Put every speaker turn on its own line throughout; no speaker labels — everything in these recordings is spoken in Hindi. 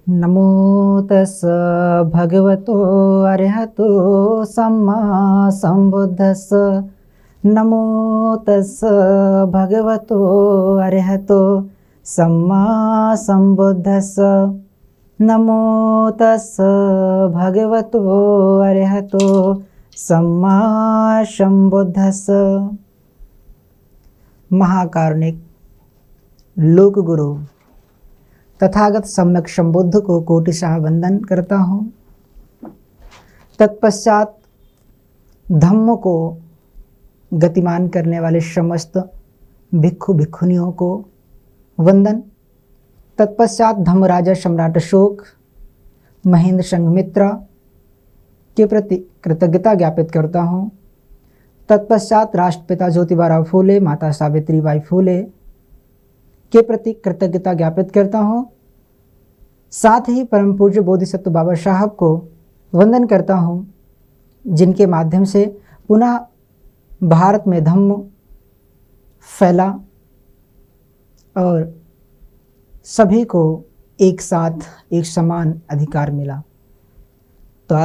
नमो तस् भगवतो अरहतो सम्मा संबुद्धस्स। नमो तस् भगवतो अरहतो सम्मा संबुद्धस्स। नमो तस् भगवतो अरहतो सम्मा संबुद्धस्स। महाकारुणिक लोक गुरु तथागत सम्यक संबुद्ध को कोटिशाह वंदन करता हूँ। तत्पश्चात धम्म को गतिमान करने वाले समस्त भिक्षु भिक्षुनियों को वंदन। तत्पश्चात धम्मराजा सम्राट अशोक, महेंद्र संघमित्रा के प्रति कृतज्ञता ज्ञापित करता हूँ। तत्पश्चात राष्ट्रपिता ज्योतिबा फूले, माता सावित्रीबाई फूले के प्रति कृतज्ञता ज्ञापित करता हूँ। साथ ही परम पूज्य बोधिसत्व बाबा साहब को वंदन करता हूँ, जिनके माध्यम से पुनः भारत में धम्म फैला और सभी को एक साथ एक समान अधिकार मिला। तो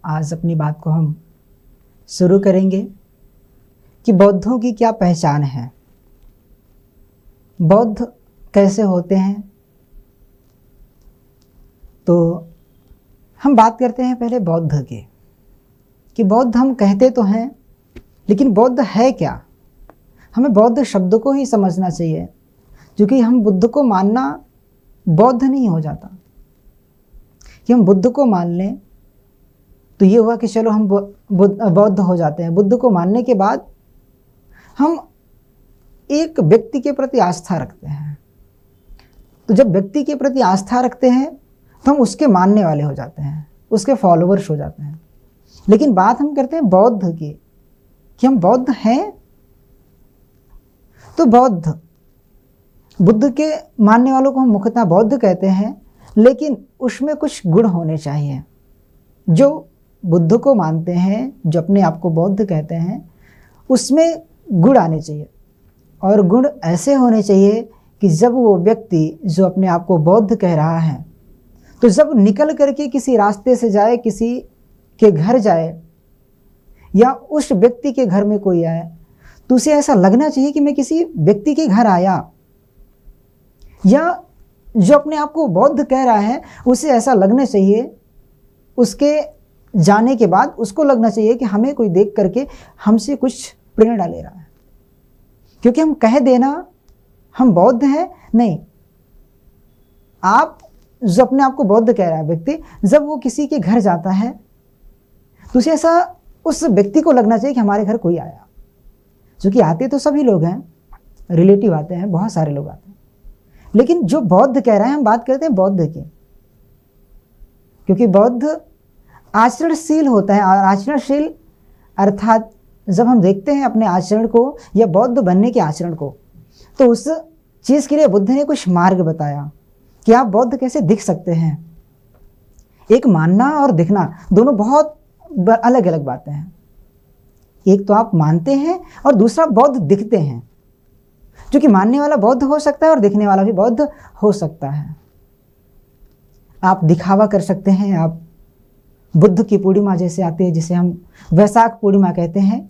आज अपनी बात को हम शुरू करेंगे कि बौद्धों की क्या पहचान है, बौद्ध कैसे होते हैं। तो हम बात करते हैं पहले बौद्ध की, कि बौद्ध हम कहते तो हैं, लेकिन बौद्ध है क्या। हमें बौद्ध शब्द को ही समझना चाहिए, क्योंकि हम बुद्ध को मानना बौद्ध नहीं हो जाता। कि हम बुद्ध को मान लें तो ये हुआ कि चलो हम बौद्ध हो जाते हैं। बुद्ध को मानने के बाद हम एक व्यक्ति के प्रति आस्था रखते हैं। तो जब व्यक्ति के प्रति आस्था रखते हैं तो हम उसके मानने वाले हो जाते हैं, उसके फॉलोअर्स हो जाते हैं। लेकिन बात हम करते हैं बौद्ध की, कि हम बौद्ध हैं। तो बुद्ध के मानने वालों को हम मुख्यतः बौद्ध कहते हैं, लेकिन उसमें कुछ गुण होने चाहिए। जो बुद्ध को मानते हैं, जो अपने आप को बौद्ध कहते हैं, उसमें गुण आने चाहिए। और गुण ऐसे होने चाहिए कि जब वो व्यक्ति जो अपने आप को बौद्ध कह रहा है, तो जब निकल करके किसी रास्ते से जाए, किसी के घर जाए या उस व्यक्ति के घर में कोई आए, तो उसे ऐसा लगना चाहिए कि मैं किसी व्यक्ति के घर आया। या जो अपने आप को बौद्ध कह रहा है, उसे ऐसा लगना चाहिए, उसके जाने के बाद उसको लगना चाहिए कि हमें कोई देख करके हमसे कुछ प्रेरणा ले रहा है। क्योंकि हम कह देना हम बौद्ध हैं, नहीं। आप जो अपने आप को बौद्ध कह रहा है व्यक्ति, जब वो किसी के घर जाता है तो उसे ऐसा उस व्यक्ति को लगना चाहिए कि हमारे घर कोई आया। क्योंकि आते तो सभी लोग हैं, रिलेटिव आते हैं, बहुत सारे लोग आते हैं, लेकिन जो बौद्ध कह रहा है, हम बात करते हैं बौद्ध की। क्योंकि बौद्ध आचरणशील होता है। और आचरणशील अर्थात जब हम देखते हैं अपने आचरण को या बौद्ध बनने के आचरण को, तो उस चीज़ के लिए बुद्ध ने कुछ मार्ग बताया कि आप बौद्ध कैसे दिख सकते हैं। एक मानना और दिखना दोनों बहुत अलग अलग बातें हैं। एक तो आप मानते हैं और दूसरा बौद्ध दिखते हैं। क्योंकि मानने वाला बौद्ध हो सकता है और दिखने वाला भी बौद्ध हो सकता है। आप दिखावा कर सकते हैं। आप बुद्ध की पूर्णिमा जैसे आती है, जिसे हम वैशाख पूर्णिमा कहते हैं,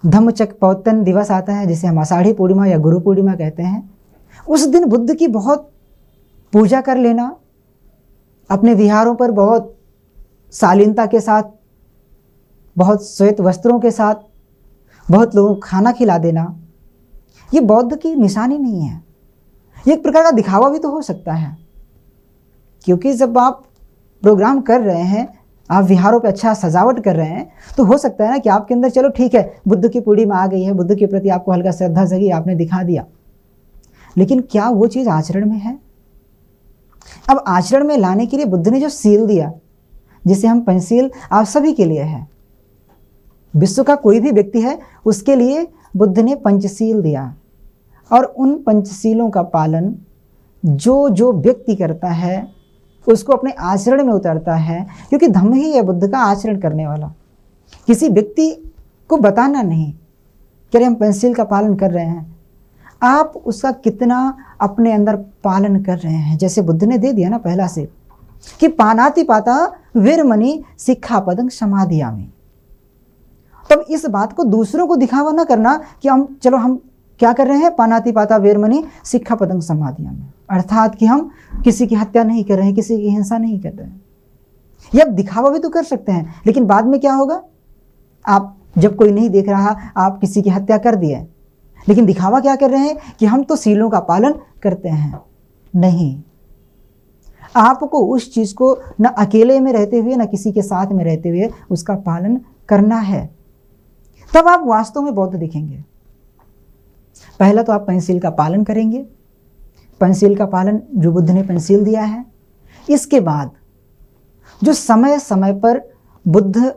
धम्मचक्र प्रवर्तन दिवस आता है जिसे हम आषाढ़ी पूर्णिमा या गुरु पूर्णिमा कहते हैं। उस दिन बुद्ध की बहुत पूजा कर लेना, अपने विहारों पर बहुत शालीनता के साथ, बहुत श्वेत वस्त्रों के साथ बहुत लोगों को खाना खिला देना, ये बौद्ध की निशानी नहीं है। ये एक प्रकार का दिखावा भी तो हो सकता है। क्योंकि जब आप प्रोग्राम कर रहे हैं, आप विहारों पे अच्छा सजावट कर रहे हैं, तो हो सकता है ना कि आपके अंदर चलो ठीक है, बुद्ध की पूर्णिमा आ गई है, बुद्ध के प्रति आपको हल्का श्रद्धा जगी, आपने दिखा दिया। लेकिन क्या वो चीज़ आचरण में है? अब आचरण में लाने के लिए बुद्ध ने जो सील दिया, जिसे हम पंचशील, आप सभी के लिए है। विश्व का कोई भी व्यक्ति है, उसके लिए बुद्ध ने पंचशील दिया। और उन पंचशीलों का पालन जो व्यक्ति करता है, उसको अपने आचरण में उतरता है। क्योंकि धम्म ही है बुद्ध का आचरण करने वाला। किसी व्यक्ति को बताना नहीं कि अरे हम पेंसिल का पालन कर रहे हैं। आप उसका कितना अपने अंदर पालन कर रहे हैं। जैसे बुद्ध ने दे दिया ना पहला से कि पानाति पाता वीरमणि सिक्खापदं समाधियामि। तब इस बात को दूसरों को दिखावा ना करना कि हम क्या कर रहे हैं, पानाति पाता वीरमणि सिक्खापदं समाधियामि, अर्थात कि हम किसी की हत्या नहीं कर रहे हैं, किसी की हिंसा नहीं कर रहे हैं। ये अब दिखावा भी तो कर सकते हैं, लेकिन बाद में क्या होगा, आप जब कोई नहीं देख रहा आप किसी की हत्या कर दिए, लेकिन दिखावा क्या कर रहे हैं कि हम तो सीलों का पालन करते हैं। नहीं, आपको उस चीज को न अकेले में रहते हुए न किसी के साथ में रहते हुए उसका पालन करना है, तब आप वास्तव में बौद्ध दिखेंगे। पहला तो आप पंचशील का पालन करेंगे, पंचशील का पालन जो बुद्ध ने पंचशील दिया है। इसके बाद जो समय समय पर बुद्ध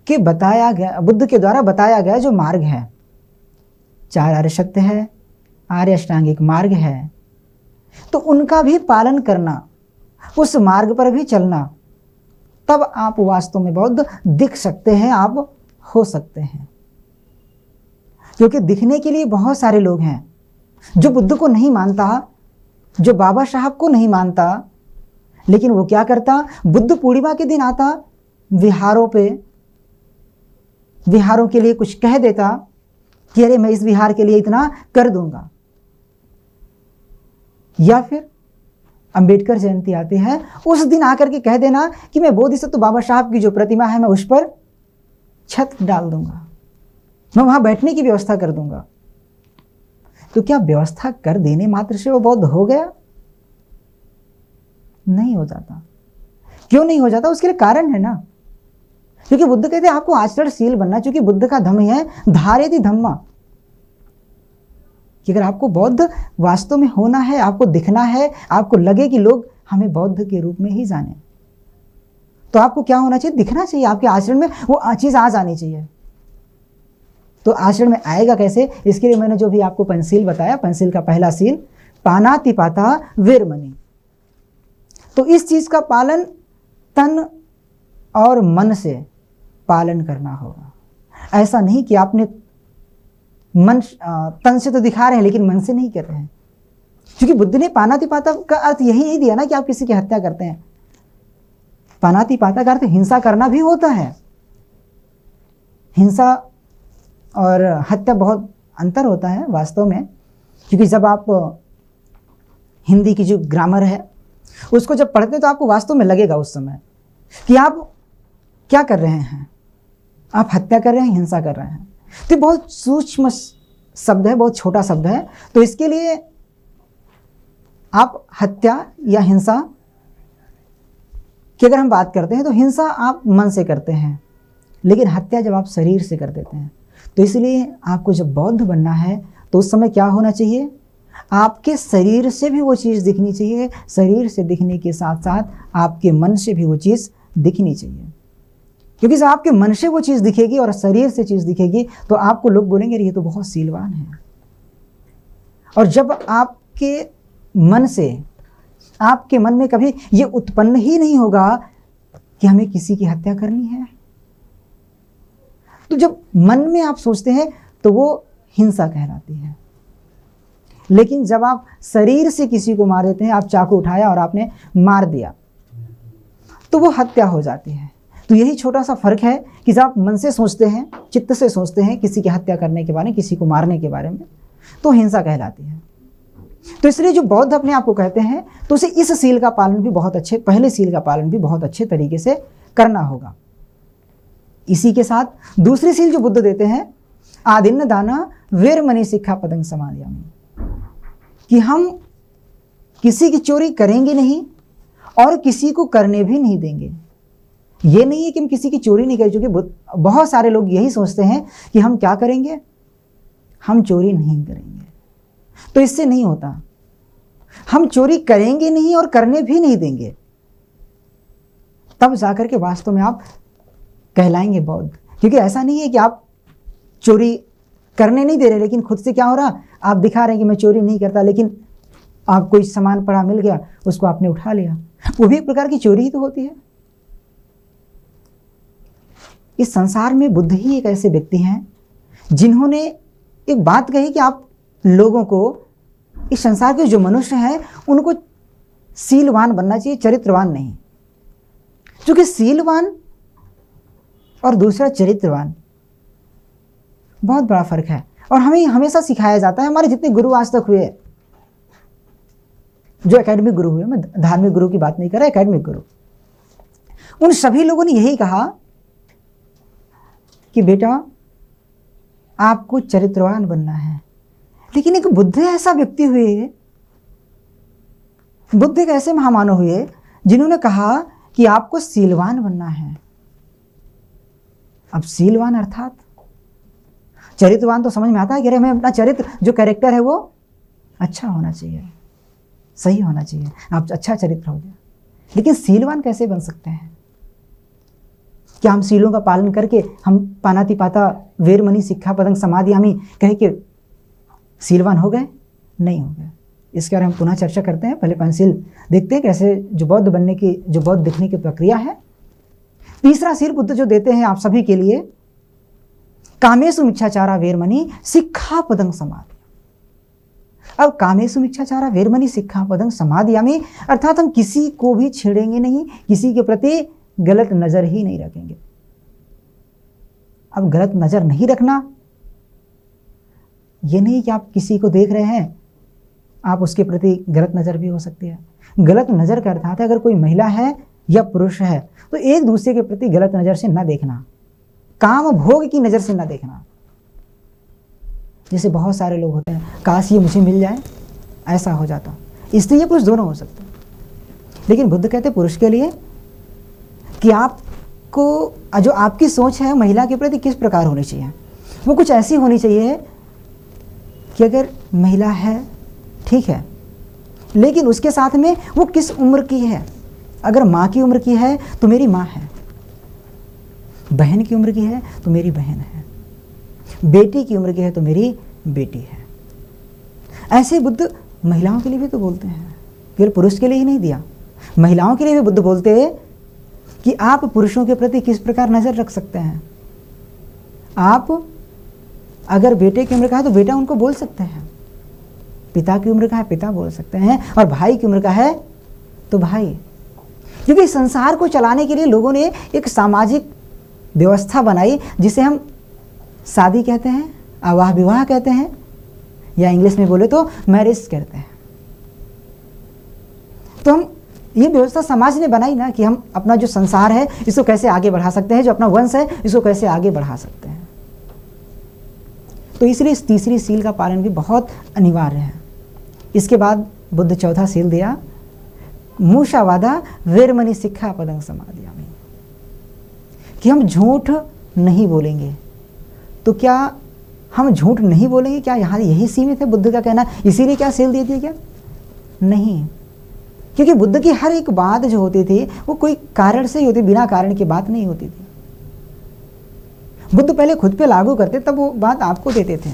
के द्वारा बताया गया जो मार्ग है, 4 आर्य सत्य है, आर्य अष्टांगिक मार्ग है, तो उनका भी पालन करना, उस मार्ग पर भी चलना, तब आप वास्तव में बौद्ध दिख सकते हैं, आप हो सकते हैं। क्योंकि दिखने के लिए बहुत सारे लोग हैं। जो बुद्ध को नहीं मानता, जो बाबा साहब को नहीं मानता, लेकिन वो क्या करता, बुद्ध पूर्णिमा के दिन आता, विहारों के लिए कुछ कह देता कि अरे मैं इस विहार के लिए इतना कर दूंगा। या फिर अंबेडकर जयंती आती है, उस दिन आकर के कह देना कि मैं बोधिसत्व बाबा साहब की जो प्रतिमा है मैं उस पर छत डाल दूंगा, मैं वहां बैठने की व्यवस्था कर दूंगा। तो क्या व्यवस्था कर देने मात्र से वो बौद्ध हो गया? नहीं हो जाता। क्यों नहीं हो जाता? उसके लिए कारण है ना, क्योंकि बुद्ध कहते हैं आपको आचरणशील बनना, क्योंकि बुद्ध का धम्म है धारेति धम्मा, कि अगर आपको बौद्ध वास्तव में होना है, आपको दिखना है, आपको लगे कि लोग हमें बौद्ध के रूप में ही जाने, तो आपको क्या होना चाहिए, दिखना चाहिए, आपके आचरण में वो चीज आ जानी चाहिए। तो आचरण में आएगा कैसे? इसके लिए मैंने जो भी आपको पंचशील बताया, पंचशील का पहला सील पानाति पाता वीरमणि। तो इस चीज का पालन तन और मन से पालन करना होगा। ऐसा नहीं कि आपने तन से तो दिखा रहे हैं लेकिन मन से नहीं कर रहे हैं, क्योंकि बुद्ध ने पानाति पाता का अर्थ यही नहीं दिया ना कि आप किसी की हत्या करते हैं। पानाति पाता का अर्थ हिंसा करना भी होता है। हिंसा और हत्या बहुत अंतर होता है वास्तव में, क्योंकि जब आप हिंदी की जो ग्रामर है उसको जब पढ़ते हैं तो आपको वास्तव में लगेगा उस समय कि आप क्या कर रहे हैं, आप हत्या कर रहे हैं, हिंसा कर रहे हैं। तो बहुत सूक्ष्म शब्द है, बहुत छोटा शब्द है। तो इसके लिए आप हत्या या हिंसा की अगर हम बात करते हैं तो हिंसा आप मन से करते हैं, लेकिन हत्या जब आप शरीर से कर देते हैं। तो इसलिए आपको जब बौद्ध बनना है तो उस समय क्या होना चाहिए, आपके शरीर से भी वो चीज़ दिखनी चाहिए, शरीर से दिखने के साथ साथ आपके मन से भी वो चीज़ दिखनी चाहिए। क्योंकि जब आपके मन से वो चीज़ दिखेगी और शरीर से चीज़ दिखेगी तो आपको लोग बोलेंगे ये तो बहुत शीलवान है। और जब आपके मन में कभी ये उत्पन्न ही नहीं होगा कि हमें किसी की हत्या करनी है, तो जब मन में आप सोचते हैं तो वो हिंसा कहलाती है। लेकिन जब आप शरीर से किसी को मार देते हैं, आप चाकू उठाया और आपने मार दिया, तो वो हत्या हो जाती है। तो यही छोटा सा फर्क है कि जब आप मन से सोचते हैं, चित्त से सोचते हैं किसी की हत्या करने के बारे में, किसी को मारने के बारे में, तो हिंसा कहलाती है। तो इसलिए जो बौद्ध अपने आप को कहते हैं तो उसे इस सील का पालन भी बहुत अच्छे, पहले सील का पालन भी बहुत अच्छे तरीके से करना होगा। इसी के साथ दूसरी सील जो बुद्ध देते हैं, आदिन्न दाना वीरमणि सिक्खापदं समाधियामि, कि हम किसी की चोरी करेंगे नहीं और किसी को करने भी नहीं देंगे। ये नहीं है कि हम किसी की चोरी नहीं करें, क्योंकि बहुत सारे लोग यही सोचते हैं कि हम क्या करेंगे, हम चोरी नहीं करेंगे। तो इससे नहीं होता, हम चोरी करेंगे नहीं और करने भी नहीं देंगे, तब जाकर के वास्तव में आप कहलाएंगे बौद्ध। क्योंकि ऐसा नहीं है कि आप चोरी करने नहीं दे रहे, लेकिन खुद से क्या हो रहा, आप दिखा रहे हैं कि मैं चोरी नहीं करता, लेकिन आप कोई सामान पड़ा मिल गया, उसको आपने उठा लिया, वो भी एक प्रकार की चोरी ही तो होती है। इस संसार में बुद्ध ही एक ऐसे व्यक्ति हैं जिन्होंने एक बात कही कि आप लोगों को इस संसार के जो मनुष्य हैं उनको शीलवान बनना चाहिए, चरित्रवान नहीं। क्योंकि शीलवान और दूसरा चरित्रवान बहुत बड़ा फर्क है। और हमें हमेशा सिखाया जाता है, हमारे जितने गुरु आज तक हुए, जो एकेडमिक गुरु हुए, मैं धार्मिक गुरु की बात नहीं कर रहा, एकेडमिक गुरु, उन सभी लोगों ने यही कहा कि बेटा आपको चरित्रवान बनना है। लेकिन एक बुद्ध ऐसा व्यक्ति हुए, बुद्ध एक ऐसे महामानव हुए जिन्होंने कहा कि आपको शीलवान बनना है। अब शीलवान अर्थात चरित्रवान तो समझ में आता है कि अरे हमें अपना चरित्र, जो कैरेक्टर है वो अच्छा होना चाहिए, सही होना चाहिए, आप अच्छा चरित्र हो गया। लेकिन शीलवान कैसे बन सकते हैं? क्या हम शीलों का पालन करके हम पानातिपाता वेरमणि सिक्खापदं समादियामि कह के शीलवान हो गए? नहीं हो गए। इसके बारे में हम पुनः चर्चा करते हैं। पहले पंचशील देखते हैं कैसे जो बौद्ध बनने की, जो बौद्ध दिखने की प्रक्रिया है। तीसरा शील बुद्ध जो देते हैं आप सभी के लिए, कामेषु मिच्छाचारा वेरमणि सिक्खापदं समादि। अब कामेषु मिच्छाचारा वेरमणि सिक्खापदं समादियामि अर्थात हम किसी को भी छेड़ेंगे नहीं, किसी के प्रति गलत नजर ही नहीं रखेंगे। अब गलत नजर नहीं रखना ये नहीं कि आप किसी को देख रहे हैं, आप उसके प्रति गलत नजर भी हो सकती है। गलत नजर का अर्थात है अगर कोई महिला है या पुरुष है तो एक दूसरे के प्रति गलत नजर से ना देखना, काम भोग की नजर से ना देखना। जैसे बहुत सारे लोग होते हैं, काश ये मुझे मिल जाए, ऐसा हो जाता। स्त्री पुरुष दोनों हो सकते हैं। लेकिन बुद्ध कहते पुरुष के लिए कि आपको जो आपकी सोच है महिला के प्रति किस प्रकार होनी चाहिए, वो कुछ ऐसी होनी चाहिए कि अगर महिला है ठीक है, लेकिन उसके साथ में वो किस उम्र की है। अगर माँ की उम्र की है तो मेरी माँ है, बहन की उम्र की है तो मेरी बहन है, बेटी की उम्र की है तो मेरी बेटी है। ऐसे बुद्ध महिलाओं के लिए भी तो बोलते हैं, केवल पुरुष के लिए ही नहीं दिया, महिलाओं के लिए भी बुद्ध बोलते हैं कि आप पुरुषों के प्रति किस प्रकार नजर रख सकते हैं। आप अगर बेटे की उम्र का है तो बेटा उनको बोल सकते हैं, पिता की उम्र का है पिता बोल सकते हैं, और भाई की उम्र का है तो भाई। क्योंकि संसार को चलाने के लिए लोगों ने एक सामाजिक व्यवस्था बनाई जिसे हम शादी कहते हैं, आवाह विवाह कहते हैं, या इंग्लिश में बोले तो मैरिज कहते हैं। तो हम ये व्यवस्था समाज ने बनाई ना कि हम अपना जो संसार है इसको कैसे आगे बढ़ा सकते हैं, जो अपना वंश है इसको कैसे आगे बढ़ा सकते हैं। तो इसलिए इस तीसरी सील का पालन भी बहुत अनिवार्य है। इसके बाद बुद्ध चौथा सील दिया, मूषावादा वेरमणि सिक्खापदं समादियामि, कि हम झूठ नहीं बोलेंगे। तो क्या हम झूठ नहीं बोलेंगे, क्या यहाँ यही सीमित है बुद्ध का कहना? इसीलिए क्या सील दी थी क्या? नहीं, क्योंकि बुद्ध की हर एक बात जो होती थी वो कोई कारण से ही होती, बिना कारण की बात नहीं होती थी। बुद्ध पहले खुद पे लागू करते तब वो बात आपको देते थे,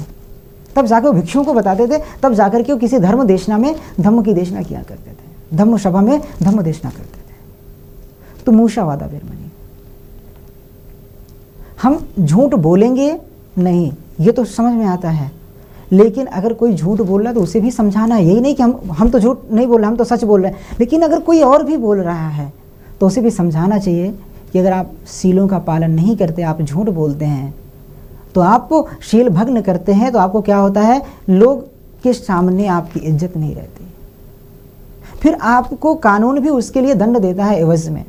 तब जाकर वो भिक्षुओं को बताते थे, तब जाकर के वो किसी धर्म देशना में धम्म की देशना किया करते थे, धम्म सभा में धम्म देशना करते थे। तो मूषावादा वेरमणि, हम झूठ बोलेंगे नहीं, ये तो समझ में आता है। लेकिन अगर कोई झूठ बोल रहा है तो उसे भी समझाना है। यही नहीं कि हम तो झूठ नहीं बोल रहे, हम तो सच बोल रहे हैं। लेकिन अगर कोई और भी बोल रहा है तो उसे भी समझाना चाहिए कि अगर आप शीलों का पालन नहीं करते, आप झूठ बोलते हैं, तो आप शील भग्न करते हैं, तो आपको क्या होता है, लोग के सामने आपकी इज्जत नहीं रहती। फिर आपको कानून भी उसके लिए दंड देता है एवज में।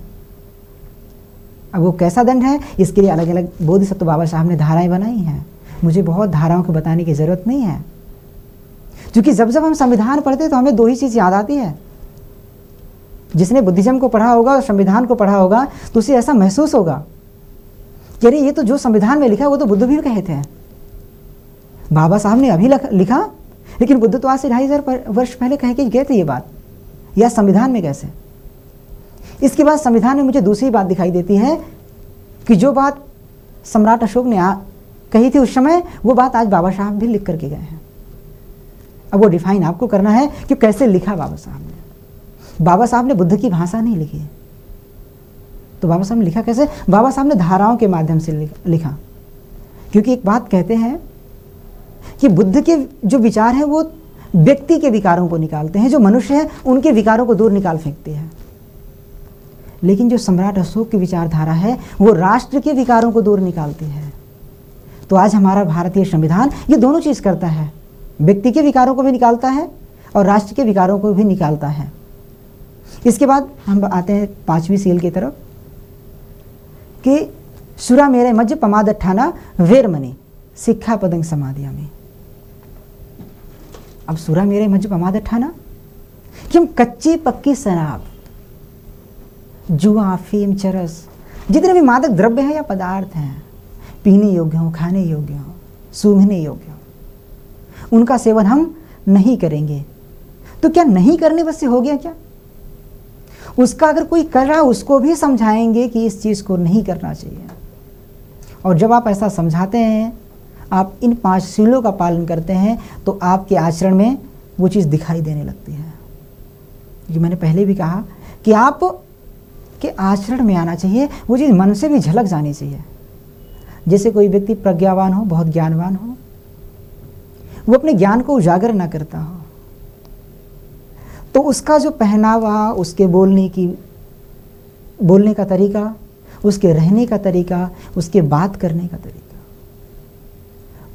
अब वो कैसा दंड है, इसके लिए अलग अलग बोधिसत्व बाबा साहब ने धाराएं बनाई हैं। मुझे बहुत धाराओं को बताने की ज़रूरत नहीं है, क्योंकि जब जब हम संविधान पढ़ते तो हमें दो ही चीज़ याद आती है। जिसने बुद्धिज्म को पढ़ा होगा और संविधान को पढ़ा होगा तो उसे ऐसा महसूस होगा कि अरे ये तो जो संविधान में लिखा है वो तो बुद्ध भी कहे थे, बाबा साहब ने अभी लिखा, लेकिन बुद्ध तो आज से 2500 वर्ष पहले कह के गए थे ये बात, या संविधान में कैसे। इसके बाद संविधान में मुझे दूसरी बात दिखाई देती है कि जो बात सम्राट अशोक ने कही थी उस समय, वो बात आज बाबा साहब भी लिख करके गए हैं। अब वो डिफाइन आपको करना है कि कैसे लिखा बाबा साहब ने। बाबा साहब ने बुद्ध की भाषा नहीं लिखी, तो बाबा साहब ने लिखा कैसे? बाबा साहब ने धाराओं के माध्यम से लिखा। क्योंकि एक बात कहते हैं कि बुद्ध के जो विचार हैं वो व्यक्ति के विकारों को निकालते हैं, जो मनुष्य है उनके विकारों को दूर निकाल फेंकते हैं। लेकिन जो सम्राट अशोक की विचारधारा है वो राष्ट्र के विकारों को दूर निकालती है। तो आज हमारा भारतीय संविधान ये दोनों चीज़ करता है, व्यक्ति के विकारों को भी निकालता है और राष्ट्र के विकारों को भी निकालता है। इसके बाद हम आते हैं 5वीं सील की तरफ कि सुरा मेरे मज्ज पमाद ठाना वेरमणि शिक्षा पदंग समाधियामी। अब सुरा मेरे मज्ज पमाद ठाना कि हम कच्ची पक्की शराब, जुआ, अफीम, चरस, जितने भी मादक द्रव्य हैं या पदार्थ हैं, पीने योग्य हो, खाने योग्य हो, सूंघने योग्य हो, उनका सेवन हम नहीं करेंगे। तो क्या नहीं करने बस से हो गया क्या? उसका अगर कोई कर रहा है उसको भी समझाएंगे कि इस चीज़ को नहीं करना चाहिए। और जब आप ऐसा समझाते हैं, आप इन 5 सीलों का पालन करते हैं, तो आपके आचरण में वो चीज़ दिखाई देने लगती है। जो मैंने पहले भी कहा कि आप के आचरण में आना चाहिए, वो चीज़ मन से भी झलक जानी चाहिए। जैसे कोई व्यक्ति प्रज्ञावान हो, बहुत ज्ञानवान हो, वो अपने ज्ञान को उजागर ना करता हो, तो उसका जो पहनावा, उसके बोलने का तरीका, उसके रहने का तरीका, उसके बात करने का तरीका,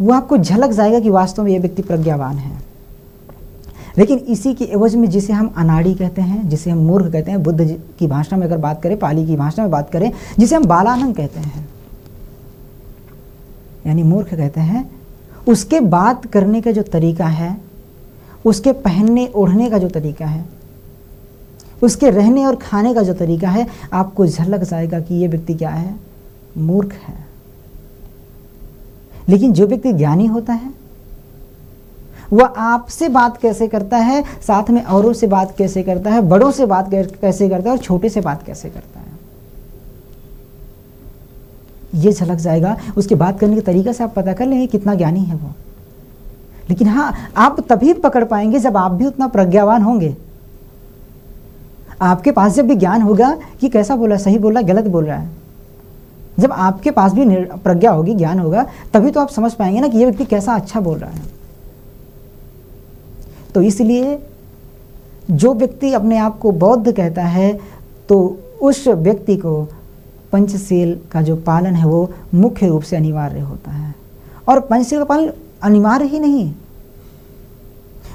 वो आपको झलक जाएगा कि वास्तव में ये व्यक्ति प्रज्ञावान है। लेकिन इसी के एवज में जिसे हम अनाड़ी कहते हैं, जिसे हम मूर्ख कहते हैं, बुद्ध की भाषा में अगर बात करें, पाली की भाषा में बात करें, जिसे हम बालानंद कहते हैं, यानी मूर्ख कहते हैं, उसके बात करने का जो तरीका है, उसके पहनने ओढ़ने का जो तरीका है, उसके रहने और खाने का जो तरीका है, आपको झलक जाएगा कि ये व्यक्ति क्या है, मूर्ख है। लेकिन जो व्यक्ति ज्ञानी होता है वह आपसे बात कैसे करता है, साथ में औरों से बात कैसे करता है, बड़ों से बात कैसे करता है और छोटे से बात कैसे करता है, ये झलक जाएगा। उसकी बात करने के तरीके से आप पता कर लेंगे कितना ज्ञानी है वो। लेकिन हाँ, आप तभी पकड़ पाएंगे जब आप भी उतना प्रज्ञावान होंगे। आपके पास जब भी ज्ञान होगा कि कैसा बोला, सही बोल रहा है, गलत बोल रहा है, जब आपके पास भी प्रज्ञा होगी, ज्ञान होगा, तभी तो आप समझ पाएंगे ना कि ये व्यक्ति कैसा अच्छा बोल रहा है। तो इसलिए जो व्यक्ति अपने आप को बौद्ध कहता है, तो उस व्यक्ति को पंचशील का जो पालन है वो मुख्य रूप से अनिवार्य होता है। और पंचशील का पालन अनिवार्य ही नहीं,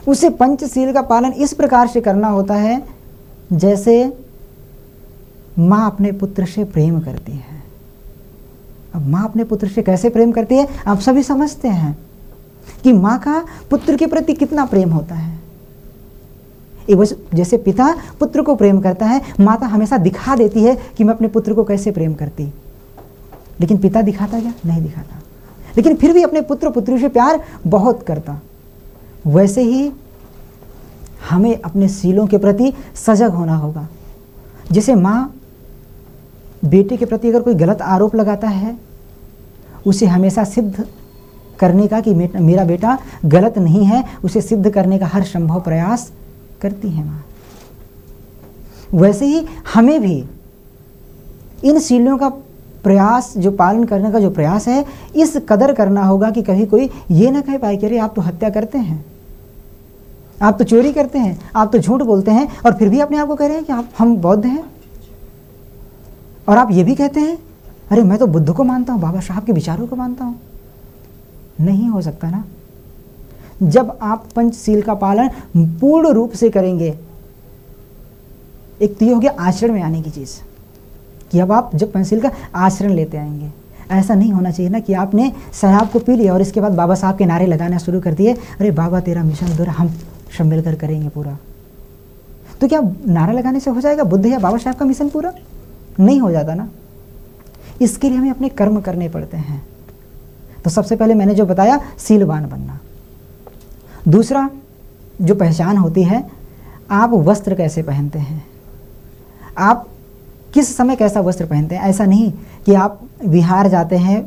उसे पंचशील का पालन इस प्रकार से करना होता है जैसे माँ अपने पुत्र से प्रेम करती है। अब माँ अपने पुत्र से कैसे प्रेम करती है आप सभी समझते हैं कि माँ का पुत्र के प्रति कितना प्रेम होता है। जैसे पिता पुत्र को प्रेम करता है, माता हमेशा दिखा देती है कि मैं अपने पुत्र को कैसे प्रेम करती, लेकिन पिता दिखाता क्या? नहीं दिखाता, लेकिन फिर भी अपने पुत्र पुत्री से प्यार बहुत करता। वैसे ही हमें अपने सीलों के प्रति सजग होना होगा। जैसे माँ बेटे के प्रति अगर कोई गलत आरोप लगाता है, उसे हमेशा सिद्ध करने का कि मेरा बेटा गलत नहीं है, उसे सिद्ध करने का हर संभव प्रयास करती है माँ। वैसे ही हमें भी इन सीलों का प्रयास, जो पालन करने का जो प्रयास है, इस कदर करना होगा कि कभी कोई ये ना कह पाए कि अरे आप तो हत्या करते हैं, आप तो चोरी करते हैं, आप तो झूठ बोलते हैं, और फिर भी अपने आप को कह रहे हैं कि हम बौद्ध हैं। और आप ये भी कहते हैं अरे मैं तो बुद्ध को मानता हूँ, बाबा साहब के विचारों को मानता हूँ। नहीं हो सकता ना। जब आप पंचशील का पालन पूर्ण रूप से करेंगे, एक तो ये हो गया आचरण में आने की चीज़ कि अब आप जब पंचशील का आचरण लेते आएंगे। ऐसा नहीं होना चाहिए ना कि आपने शराब को पी लिया और इसके बाद बाबा साहब के नारे लगाना शुरू कर दिए, अरे बाबा तेरा मिशन अधूरा, हम सब मिलकर करेंगे पूरा। तो क्या नारा लगाने से हो जाएगा बुद्ध या बाबा साहब का मिशन पूरा? नहीं हो जाता ना। इसके लिए हमें अपने कर्म करने पड़ते हैं। तो सबसे पहले मैंने जो बताया, सीलवान बनना। दूसरा जो पहचान होती है, आप वस्त्र कैसे पहनते हैं, आप किस समय कैसा वस्त्र पहनते हैं। ऐसा नहीं कि आप विहार जाते हैं,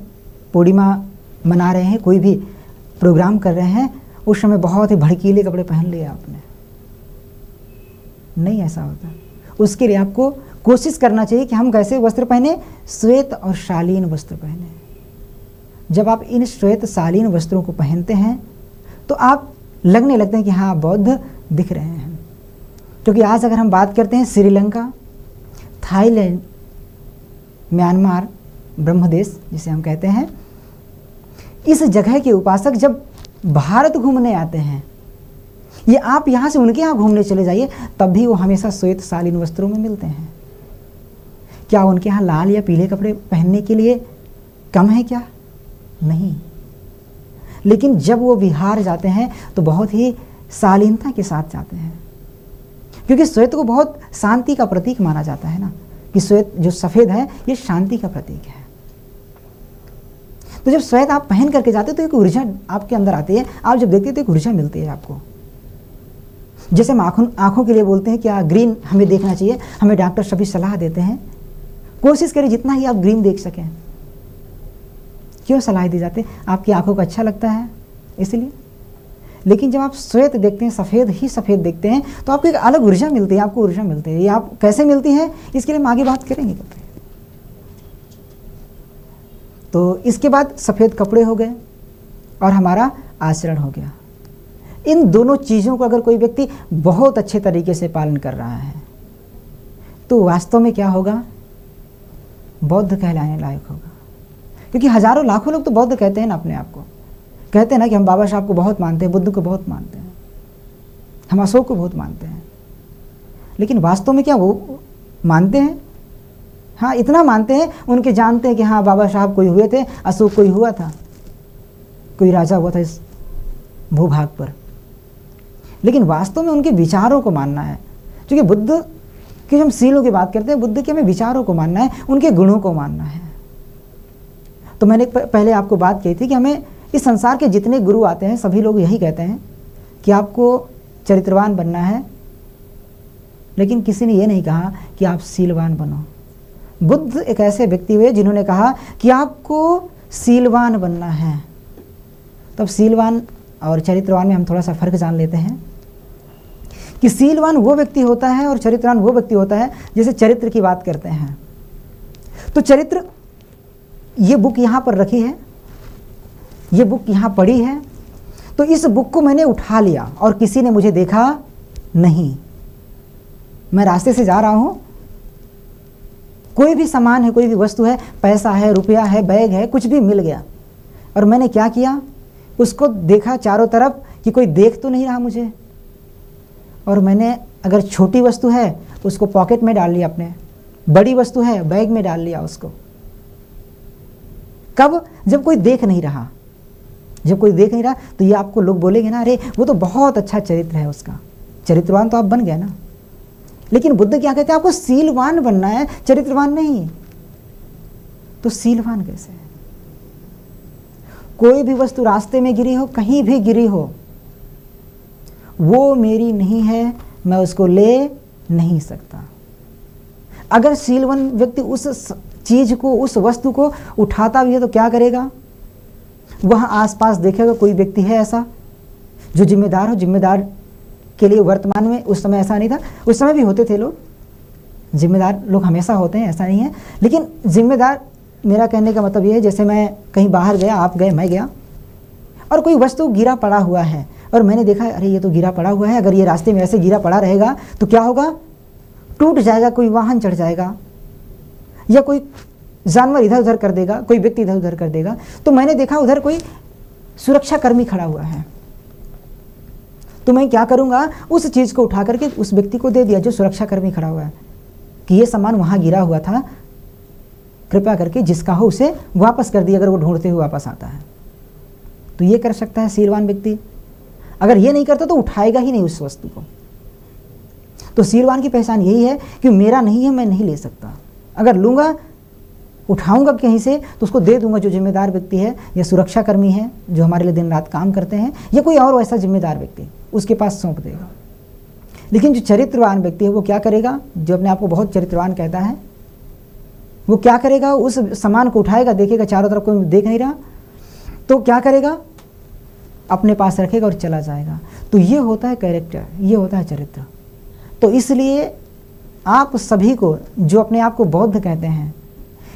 पूर्णिमा मना रहे हैं, कोई भी प्रोग्राम कर रहे हैं, उस समय बहुत ही भड़कीले कपड़े पहन लिए आपने। नहीं ऐसा होता। उसके लिए आपको कोशिश करना चाहिए कि हम कैसे वस्त्र पहने, श्वेत और शालीन वस्त्र पहने। जब आप इन श्वेत शालीन वस्त्रों को पहनते हैं तो आप लगने लगते हैं कि हाँ बौद्ध दिख रहे हैं। क्योंकि आज अगर हम बात करते हैं श्रीलंका, थाईलैंड, म्यांमार, ब्रह्मदेश जिसे हम कहते हैं, इस जगह के उपासक जब भारत घूमने आते हैं, ये आप यहाँ से उनके यहाँ घूमने चले जाइए तब भी वो हमेशा श्वेत शालीन वस्त्रों में मिलते हैं। क्या उनके यहाँ लाल या पीले कपड़े पहनने के लिए कम है क्या? नहीं। लेकिन जब वो बिहार जाते हैं तो बहुत ही शालीनता के साथ जाते हैं, क्योंकि श्वेत को बहुत शांति का प्रतीक माना जाता है ना, कि श्वेत जो सफ़ेद है ये शांति का प्रतीक है। तो जब श्वेत आप पहन करके जाते तो एक ऊर्जा आपके अंदर आती है, आप जब देखते तो एक ऊर्जा मिलती है आपको। जैसे हम आँखों के लिए बोलते हैं क्या ग्रीन हमें देखना चाहिए, हमें डॉक्टर सभी सलाह देते हैं कोशिश करिए जितना ही आप ग्रीन देख सकें। क्यों सलाह दी जाती है? आपकी आंखों को अच्छा लगता है इसलिए। लेकिन जब आप श्वेत देखते हैं, सफ़ेद ही सफ़ेद देखते हैं, तो आपको एक अलग ऊर्जा मिलती है, आपको ऊर्जा मिलती है। ये आप कैसे मिलती है इसके लिए हम आगे बात करेंगे। तो इसके बाद सफ़ेद कपड़े हो गए और हमारा आचरण हो गया। इन दोनों चीज़ों को अगर कोई व्यक्ति बहुत अच्छे तरीके से पालन कर रहा है तो वास्तव में क्या होगा? बौद्ध कहलाने लायक होगा। क्योंकि हजारों लाखों लोग तो बौद्ध कहते हैं ना, अपने आप को कहते हैं ना कि हम बाबा साहब को बहुत मानते हैं, बुद्ध को बहुत मानते हैं, हम अशोक को बहुत मानते हैं। लेकिन वास्तव में क्या वो मानते हैं? हाँ, इतना मानते हैं, उनके जानते हैं कि हाँ बाबा साहब कोई हुए थे, अशोक कोई हुआ था, कोई राजा हुआ था इस भूभाग पर। लेकिन वास्तव में उनके विचारों को मानना है। क्योंकि बुद्ध कि हम सीलों की बात करते हैं, बुद्ध के हमें विचारों को मानना है, उनके गुणों को मानना है। तो मैंने पहले आपको बात कही थी कि हमें इस संसार के जितने गुरु आते हैं सभी लोग यही कहते हैं कि आपको चरित्रवान बनना है, लेकिन किसी ने ये नहीं कहा कि आप सीलवान बनो। बुद्ध एक ऐसे व्यक्ति हुए जिन्होंने कहा कि आपको सीलवान बनना है। तब सीलवान और चरित्रवान में हम थोड़ा सा फर्क जान लेते हैं कि सीलवान वो व्यक्ति होता है और चरित्रवान वो व्यक्ति होता है। जैसे चरित्र की बात करते हैं तो चरित्र, ये बुक यहाँ पर रखी है, ये बुक यहाँ पड़ी है, तो इस बुक को मैंने उठा लिया और किसी ने मुझे देखा नहीं। मैं रास्ते से जा रहा हूँ, कोई भी सामान है, कोई भी वस्तु है, पैसा है, रुपया है, बैग है, कुछ भी मिल गया और मैंने क्या किया, उसको देखा चारों तरफ कि कोई देख तो नहीं रहा मुझे, और मैंने अगर छोटी वस्तु है उसको पॉकेट में डाल लिया अपने, बड़ी वस्तु है बैग में डाल लिया उसको। कब? जब कोई देख नहीं रहा। जब कोई देख नहीं रहा तो ये आपको लोग बोलेंगे ना, अरे वो तो बहुत अच्छा चरित्र है उसका, चरित्रवान तो आप बन गए ना। लेकिन बुद्ध क्या कहते हैं? आपको सीलवान बनना है, चरित्रवान नहीं। तो सीलवान कैसे? कोई भी वस्तु रास्ते में गिरी हो, कहीं भी गिरी हो, वो मेरी नहीं है, मैं उसको ले नहीं सकता। अगर सीलवान व्यक्ति उस चीज को, उस वस्तु को उठाता भी है तो क्या करेगा? वहां आसपास देखेगा कोई व्यक्ति है ऐसा जो जिम्मेदार हो। जिम्मेदार के लिए वर्तमान में, उस समय ऐसा नहीं था, उस समय भी होते थे लोग, जिम्मेदार लोग हमेशा होते हैं, ऐसा नहीं है। लेकिन जिम्मेदार, मेरा कहने का मतलब ये है, जैसे मैं कहीं बाहर गया, आप गए, मैं गया, और कोई वस्तु गिरा पड़ा हुआ है और मैंने देखा अरे ये तो गिरा पड़ा हुआ है, अगर ये रास्ते में ऐसे गिरा पड़ा रहेगा तो क्या होगा? टूट जाएगा, कोई वाहन चढ़ जाएगा या कोई जानवर इधर उधर कर देगा, कोई व्यक्ति इधर उधर कर देगा। तो मैंने देखा उधर कोई सुरक्षा कर्मी खड़ा हुआ है, तो मैं क्या करूंगा? उस चीज़ को उठा करके उस व्यक्ति को दे दिया जो सुरक्षा कर्मी खड़ा हुआ है कि ये सामान वहाँ गिरा हुआ था, कृपया करके जिसका हो उसे वापस कर दिया, अगर वो ढूंढते हुए वापस आता है। तो ये कर सकता है सीलवान व्यक्ति। अगर ये नहीं करता तो उठाएगा ही नहीं उस वस्तु को। तो सीलवान की पहचान यही है कि मेरा नहीं है, मैं नहीं ले सकता। अगर लूँगा, उठाऊंगा कहीं से तो उसको दे दूंगा जो जिम्मेदार व्यक्ति है, या सुरक्षा कर्मी है जो हमारे लिए दिन रात काम करते हैं, या कोई और वैसा जिम्मेदार व्यक्ति, उसके पास सौंप देगा। लेकिन जो चरित्रवान व्यक्ति है वो क्या करेगा? जो अपने आप को बहुत चरित्रवान कहता है, वो क्या करेगा? उस सामान को उठाएगा, देखेगा चारों तरफ कोई देख नहीं रहा, तो क्या करेगा? अपने पास रखेगा और चला जाएगा। तो ये होता है कैरेक्टर, ये होता है चरित्र। तो इसलिए आप सभी को जो अपने आप को बौद्ध कहते हैं,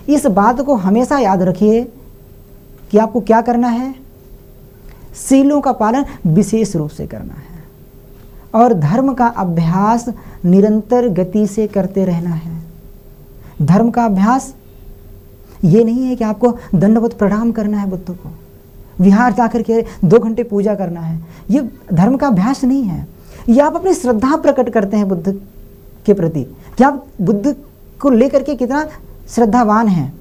इस बात को हमेशा याद रखिए कि आपको क्या करना है? सीलों का पालन विशेष रूप से करना है और धर्म का अभ्यास निरंतर गति से करते रहना है। धर्म का अभ्यास ये नहीं है कि आपको दंडवत प्रणाम करना है बुद्ध को, विहार जाकर के 2 घंटे पूजा करना है, ये धर्म का अभ्यास नहीं है। ये आप अपनी श्रद्धा प्रकट करते हैं बुद्ध के प्रति कि आप बुद्ध को लेकर के कितना श्रद्धावान हैं,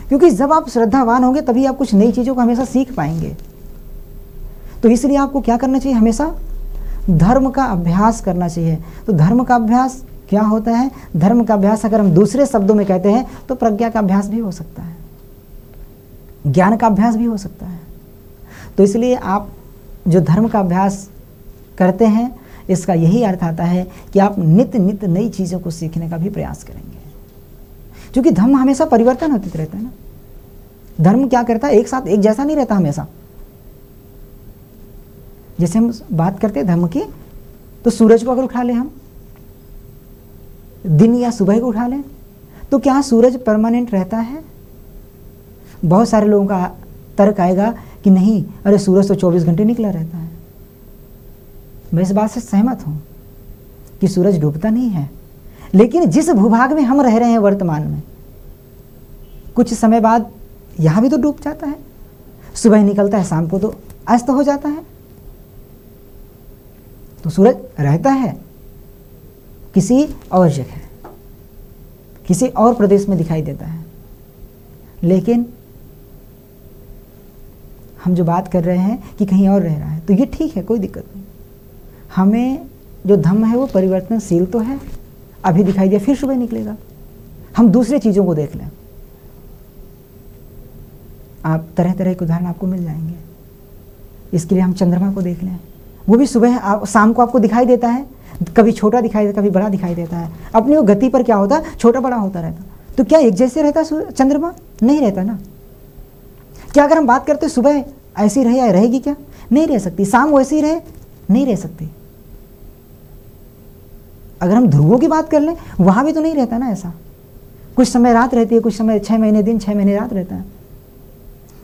क्योंकि जब आप श्रद्धावान होंगे तभी आप कुछ नई चीज़ों को हमेशा सीख पाएंगे। तो इसलिए आपको क्या करना चाहिए, हमेशा धर्म का अभ्यास करना चाहिए। तो धर्म का अभ्यास क्या होता है? धर्म का अभ्यास अगर हम दूसरे शब्दों में कहते हैं तो प्रज्ञा का अभ्यास भी हो सकता है, ज्ञान का अभ्यास भी हो सकता है। तो इसलिए आप जो धर्म का अभ्यास करते हैं इसका यही अर्थ आता है कि आप नित्य नित्य नई चीज़ों को सीखने का भी प्रयास करेंगे, क्योंकि धर्म हमेशा परिवर्तन होते रहता है ना। धर्म क्या करता है, एक साथ एक जैसा नहीं रहता हमेशा। जैसे हम बात करते हैं धर्म की, तो सूरज को अगर उठा लें हम, दिन या सुबह को उठा लें, तो क्या सूरज परमानेंट रहता है? बहुत सारे लोगों का तर्क आएगा कि नहीं, अरे सूरज तो 24 घंटे निकला रहता है। मैं इस बात से सहमत हूं कि सूरज डूबता नहीं है, लेकिन जिस भूभाग में हम रह रहे हैं वर्तमान में, कुछ समय बाद यहां भी तो डूब जाता है। सुबह निकलता है, शाम को तो अस्त हो जाता है। तो सूरज रहता है किसी और जगह, किसी और प्रदेश में दिखाई देता है, लेकिन हम जो बात कर रहे हैं कि कहीं और रह रहा है, तो ये ठीक है, कोई दिक्कत नहीं। हमें जो धम्म है वो परिवर्तनशील तो है, अभी दिखाई दिया फिर सुबह निकलेगा। हम दूसरे चीज़ों को देख लें, आप तरह तरह के उदाहरण आपको मिल जाएंगे। इसके लिए हम चंद्रमा को देख लें, वो भी सुबह शाम को आपको दिखाई देता है, कभी छोटा दिखाई देता है, कभी बड़ा दिखाई देता है। अपनी वो गति पर क्या होता है, छोटा बड़ा होता रहता। तो क्या एक जैसे रहता है चंद्रमा? नहीं रहता ना। क्या अगर हम बात करते सुबह ऐसी रहे या रहेगी? क्या नहीं रह सकती। शाम वैसी रहे, नहीं रह सकती। अगर हम ध्रुवों की बात कर लें, वहां भी तो नहीं रहता ना ऐसा। कुछ समय रात रहती है, कुछ समय 6 महीने दिन, 6 महीने रात रहता है।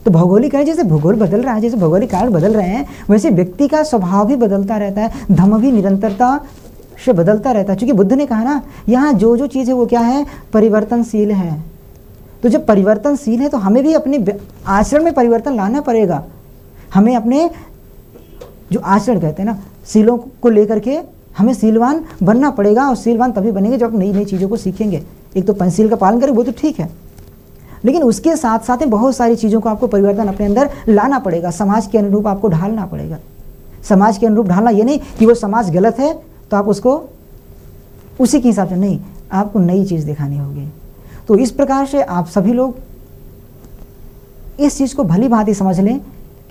तो भौगोलिक है, जैसे भूगोल बदल रहा है, जैसे भौगोलिक कारण बदल रहे हैं, वैसे व्यक्ति का स्वभाव भी बदलता रहता है, धम्म भी निरंतरता से बदलता रहता है। क्योंकि बुद्ध ने कहा ना, यहाँ जो जो चीज़ है वो क्या है, परिवर्तनशील है। तो जब परिवर्तनशील है तो हमें भी अपने आचरण में परिवर्तन लाना पड़ेगा। हमें अपने जो आचरण कहते हैं ना, सीलों को लेकर के हमें सीलवान बनना पड़ेगा। और सीलवान तभी बनेंगे जब नई नई चीज़ों को सीखेंगे। एक तो पंचशील का पालन करें, वो तो ठीक है, लेकिन उसके साथ साथ में बहुत सारी चीज़ों को आपको परिवर्तन अपने अंदर लाना पड़ेगा। समाज के अनुरूप आपको ढालना पड़ेगा। समाज के अनुरूप ढालना ये नहीं कि वो समाज गलत है तो आप उसको उसी के हिसाब से, नहीं, आपको नई चीज़ दिखानी होगी। तो इस प्रकार से आप सभी लोग इस चीज़ को भली भांति समझ लें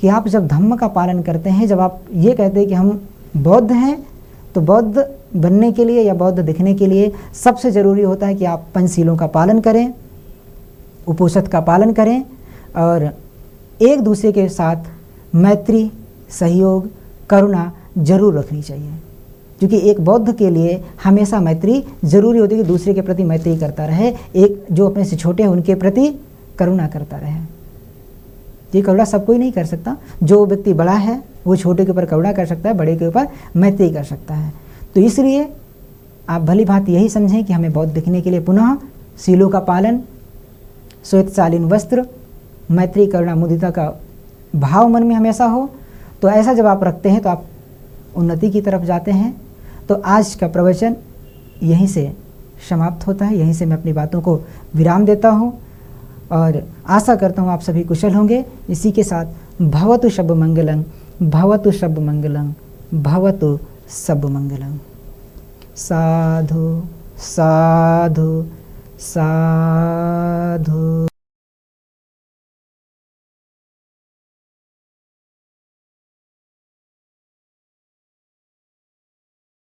कि आप जब धम्म का पालन करते हैं, जब आप ये कहते हैं कि हम बौद्ध हैं, तो बौद्ध बनने के लिए या बौद्ध दिखने के लिए सबसे ज़रूरी होता है कि आप पंचशीलों का पालन करें, उपोषण का पालन करें और एक दूसरे के साथ मैत्री, सहयोग, करुणा जरूर रखनी चाहिए। क्योंकि एक बौद्ध के लिए हमेशा मैत्री जरूरी होती है कि दूसरे के प्रति मैत्री करता रहे, एक जो अपने से छोटे हैं उनके प्रति करुणा करता रहे। ये करुणा सब कोई नहीं कर सकता। जो व्यक्ति बड़ा है वो छोटे के ऊपर करुणा कर सकता है, बड़े के ऊपर मैत्री कर सकता है। तो इसलिए आप भली बात यही समझें कि हमें बौद्ध दिखने के लिए पुनः शीलों का पालन, श्वेत शालीन वस्त्र, मैत्री, करुणा, मुदिता का भाव मन में हमेशा हो। तो ऐसा जब आप रखते हैं तो आप उन्नति की तरफ जाते हैं। तो आज का प्रवचन यहीं से समाप्त होता है, यहीं से मैं अपनी बातों को विराम देता हूँ और आशा करता हूँ आप सभी कुशल होंगे। इसी के साथ भवतु शब्द मंगलम, भवतु शब्द मंगलम, भवतु सब मंगलम। साधु साधु साधु।